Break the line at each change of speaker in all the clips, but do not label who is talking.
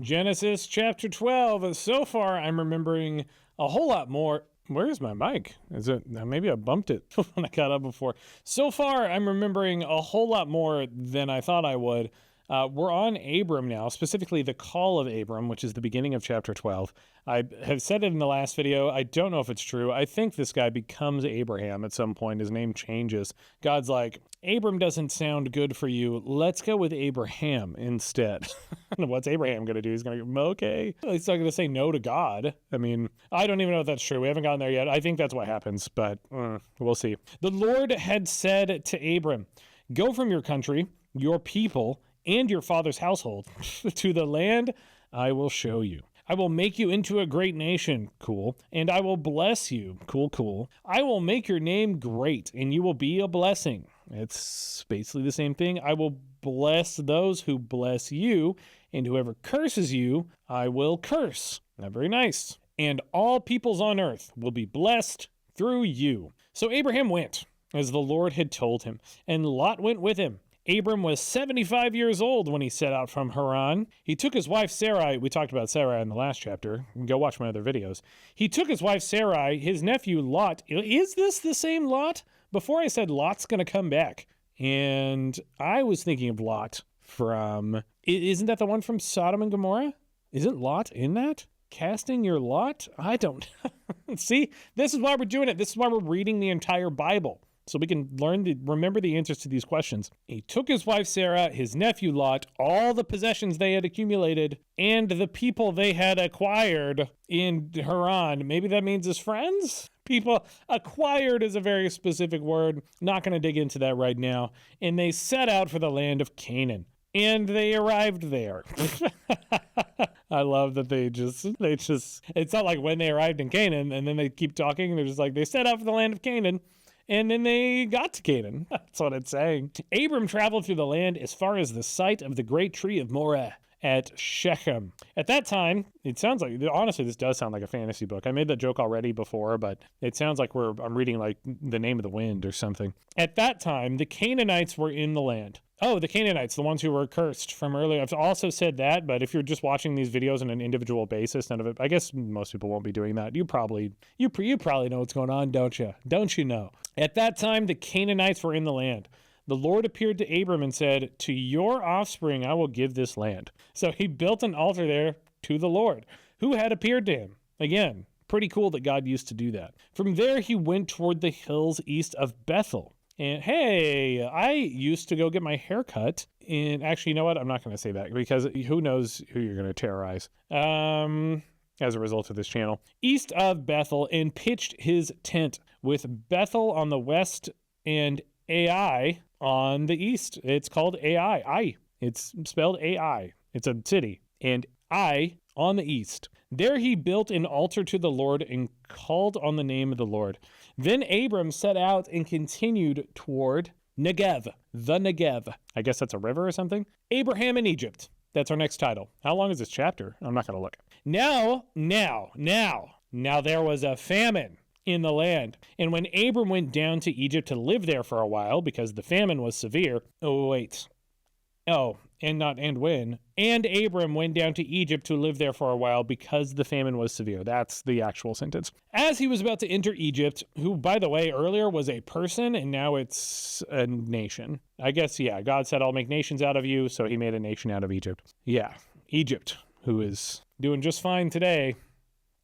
Genesis chapter 12. So far, I'm remembering a whole lot more. Where's my mic? Is it? Maybe I bumped it when I got up before. So far, I'm remembering a whole lot more than I thought I would. We're on Abram now, specifically the call of Abram, which is the beginning of chapter 12. I have said it in the last video. I don't know if it's true. I think this guy becomes Abraham at some point. His name changes. God's like, Abram doesn't sound good for you. Let's go with Abraham instead. What's Abraham going to do? He's going to go, okay. He's not going to say no to God. I mean, I don't even know if that's true. We haven't gotten there yet. I think that's what happens, but we'll see. The Lord had said to Abram, go from your country, your people, and your father's household to the land I will show you. I will make you into a great nation, cool, and I will bless you, cool, cool. I will make your name great, and you will be a blessing. It's basically the same thing. I will bless those who bless you, and whoever curses you, I will curse. Not very nice. And all peoples on earth will be blessed through you. So Abraham went, as the Lord had told him, and Lot went with him. Abram was 75 years old when he set out from Haran. He took his wife Sarai. We talked about Sarai in the last chapter. You can go watch my other videos. He took his wife Sarai, his nephew Lot. Is this the same Lot? Before I said Lot's going to come back. And I was thinking of Lot from... Isn't that the one from Sodom and Gomorrah? Isn't Lot in that? Casting your lot? I don't... See, this is why we're doing it. This is why we're reading the entire Bible. So we can remember the answers to these questions. He took his wife Sarah, his nephew Lot, all the possessions they had accumulated, and the people they had acquired in Haran. Maybe that means his friends? People acquired is a very specific word. Not going to dig into that right now. And they set out for the land of Canaan. And they arrived there. I love that they just, it's not like when they arrived in Canaan and then they keep talking. They're just like, they set out for the land of Canaan. And then they got to Canaan. That's what it's saying. Abram traveled through the land as far as the site of the great tree of Moreh at Shechem. At that time, it sounds like, honestly, this does sound like a fantasy book. I made that joke already before, but it sounds like I'm reading like The Name of the Wind or something. At that time, the Canaanites were in the land. Oh, the Canaanites, the ones who were cursed from earlier. I've also said that, but if you're just watching these videos on an individual basis, none of it, I guess most people won't be doing that. You probably know what's going on, don't you? Don't you know? At that time, the Canaanites were in the land. The Lord appeared to Abram and said, to your offspring I will give this land. So he built an altar there to the Lord, who had appeared to him. Again, pretty cool that God used to do that. From there, he went toward the hills east of Bethel. And hey, I used to go get my hair cut. And actually, you know what? I'm not going to say that because who knows who you're going to terrorize as a result of this channel. East of Bethel, and pitched his tent with Bethel on the west and Ai on the east. It's called Ai. It's spelled Ai. It's a city. And Ai on the east. There he built an altar to the Lord and called on the name of the Lord. Then Abram set out and continued toward Negev, the Negev. I guess that's a river or something. Abraham in Egypt. That's our next title. How long is this chapter? I'm not going to look. Now there was a famine in the land. And when Abram went down to Egypt to live there for a while, because the famine was severe. And Abram went down to Egypt to live there for a while because the famine was severe. That's the actual sentence. As he was about to enter Egypt, who, by the way, earlier was a person and now it's a nation. I guess, yeah, God said, I'll make nations out of you, so he made a nation out of Egypt. Yeah, Egypt, who is doing just fine today.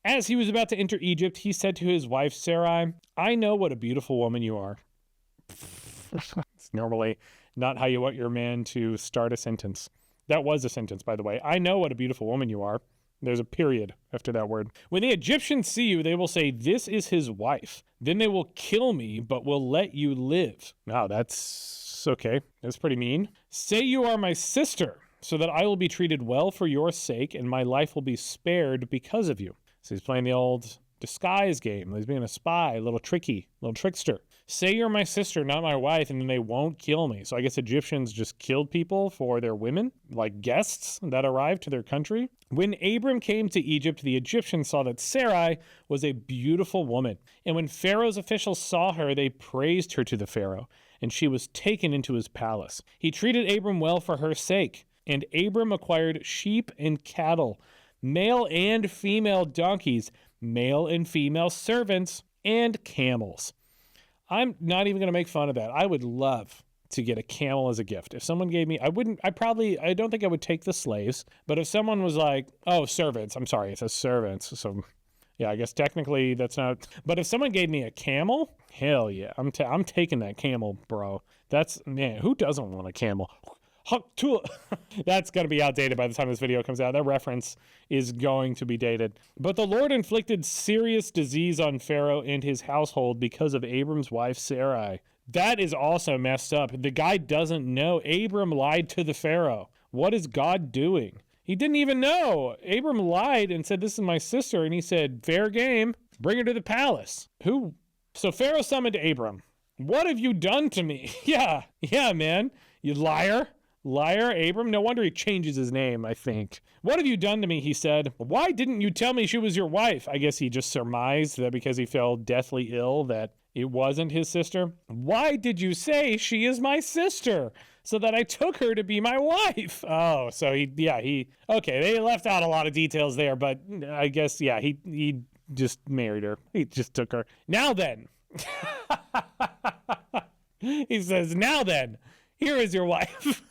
As he was about to enter Egypt, he said to his wife Sarai, I know what a beautiful woman you are. It's normally not how you want your man to start a sentence. That was a sentence, by the way. I know what a beautiful woman you are. There's a period after that word. When the Egyptians see you, they will say, this is his wife. Then they will kill me, but will let you live. Wow, that's okay. That's pretty mean. Say you are my sister, so that I will be treated well for your sake, and my life will be spared because of you. So he's playing the old disguise game. He's being a spy, a little tricky, a little trickster. Say you're my sister, not my wife, and then they won't kill me. So I guess Egyptians just killed people for their women, like guests that arrived to their country. When Abram came to Egypt, the Egyptians saw that Sarai was a beautiful woman. And when Pharaoh's officials saw her, they praised her to the Pharaoh, and she was taken into his palace. He treated Abram well for her sake. And Abram acquired sheep and cattle, male and female donkeys, male and female servants, and camels. I'm not even going to make fun of that. I would love to get a camel as a gift. If someone gave me, I don't think I would take the slaves, but if someone was like, oh, servants, I'm sorry, it says servants. So yeah, I guess technically that's not, but if someone gave me a camel, hell yeah, I'm taking that camel, bro. Man, who doesn't want a camel? That's going to be outdated by the time this video comes out. That reference is going to be dated. But the Lord inflicted serious disease on Pharaoh and his household because of Abram's wife Sarai. That is also messed up. The guy doesn't know. Abram lied to the Pharaoh. What is God doing? He didn't even know. Abram lied and said, this is my sister. And he said, fair game. Bring her to the palace. Who? So Pharaoh summoned Abram. What have you done to me? Yeah, man. You liar. Liar, Abram? No wonder he changes his name, I think. What have you done to me, he said. Why didn't you tell me she was your wife? I guess he just surmised that because he fell deathly ill that it wasn't his sister. Why did you say she is my sister? So that I took her to be my wife. Oh, so okay, they left out a lot of details there, but I guess, yeah, he just married her. He just took her. Now then. He says, now then, here is your wife.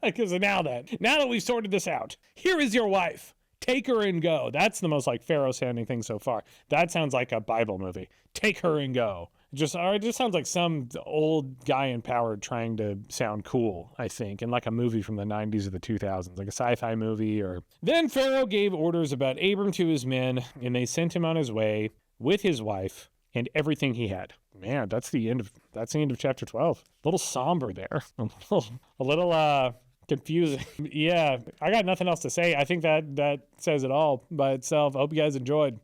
Because now that we've sorted this out, here is your wife. Take her and go. That's the most like Pharaoh sounding thing so far. That sounds like a Bible movie. Take her and go. It just sounds like some old guy in power trying to sound cool, I think, in like a movie from the 90s or the 2000s, like a sci-fi movie. Then Pharaoh gave orders about Abram to his men, and they sent him on his way with his wife and everything he had. Man, that's the end of chapter 12. A little somber there. A little confusing. Yeah, I got nothing else to say. I think that says it all by itself. I hope you guys enjoyed.